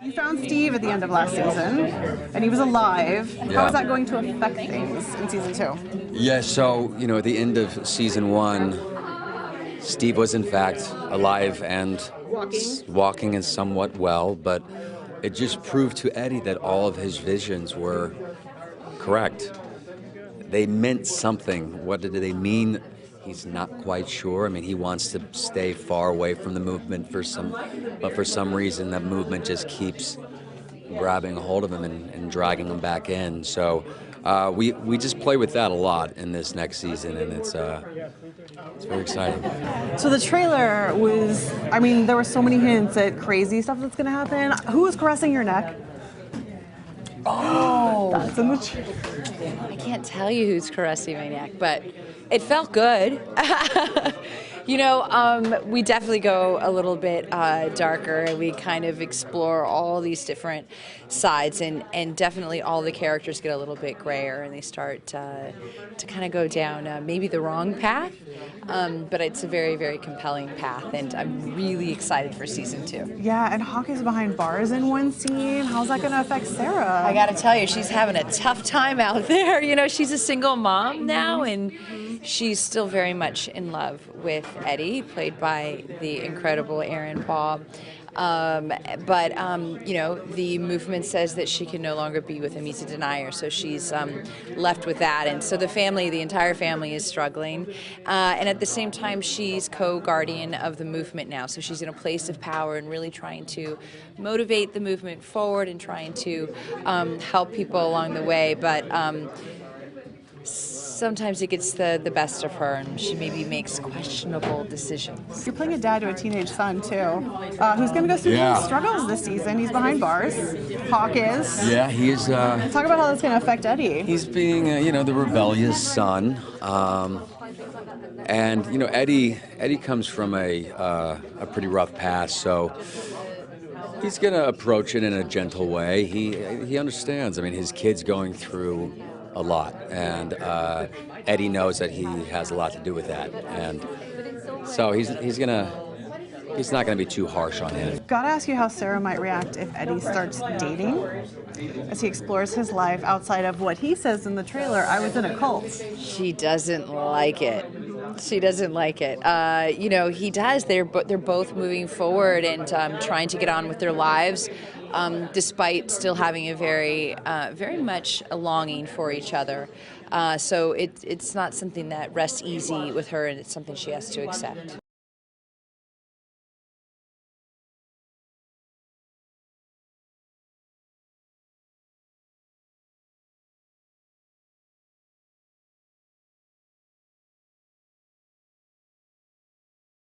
You found Steve at the end of last season, and he was alive. Yeah. How is that going to affect things in season 2? Yeah, so, at the end of season 1, Steve was in fact alive and walking and somewhat well, but it just proved to Eddie that all of his visions were correct. They meant something. What did they mean? He's not quite sure. I mean, he wants to stay far away from the movement but for some reason that movement just keeps grabbing a hold of him and dragging him back in. So we just play with that a lot in this next season, and it's very exciting. So the trailer was, there were so many hints at crazy stuff that's going to happen. Who was caressing your neck? Oh, That's in the trailer. I can't tell you who's caressing my neck, but it felt good. We definitely go a little bit darker, and we kind of explore all these different sides, and definitely all the characters get a little bit grayer, and they start to kind of go down maybe the wrong path, but it's a very, very compelling path, and I'm really excited for season 2. Yeah, and Hawk is behind bars in one scene. How's that going to affect Sarah? I gotta tell you, she's having a tough time out there. She's a single mom now, and she's still very much in love with Eddie, played by the incredible Aaron Paul. But the movement says that she can no longer be with him. He's a denier, so she's left with that. And so the entire family is struggling. And at the same time, she's co-guardian of the movement now. So she's in a place of power and really trying to motivate the movement forward and trying to help people along the way. But sometimes it gets the best of her, and she maybe makes questionable decisions. You're playing a dad to a teenage son, too, who's going to go through some struggles this season. He's behind bars. Hawk is. Yeah, he is. Talk about how that's going to affect Eddie. He's being, the rebellious son. And, Eddie comes from a pretty rough past, so he's going to approach it in a gentle way. He understands. His kid's going through a lot, and Eddie knows that he has a lot to do with that, and so he's not gonna be too harsh on him. Gotta ask you how Sarah might react if Eddie starts dating, as he explores his life outside of what he says in the trailer. I was in a cult. She doesn't like it. She doesn't like it. He does. They're both moving forward and trying to get on with their lives, despite still having a very much a longing for each other. So it's not something that rests easy with her, and it's something she has to accept.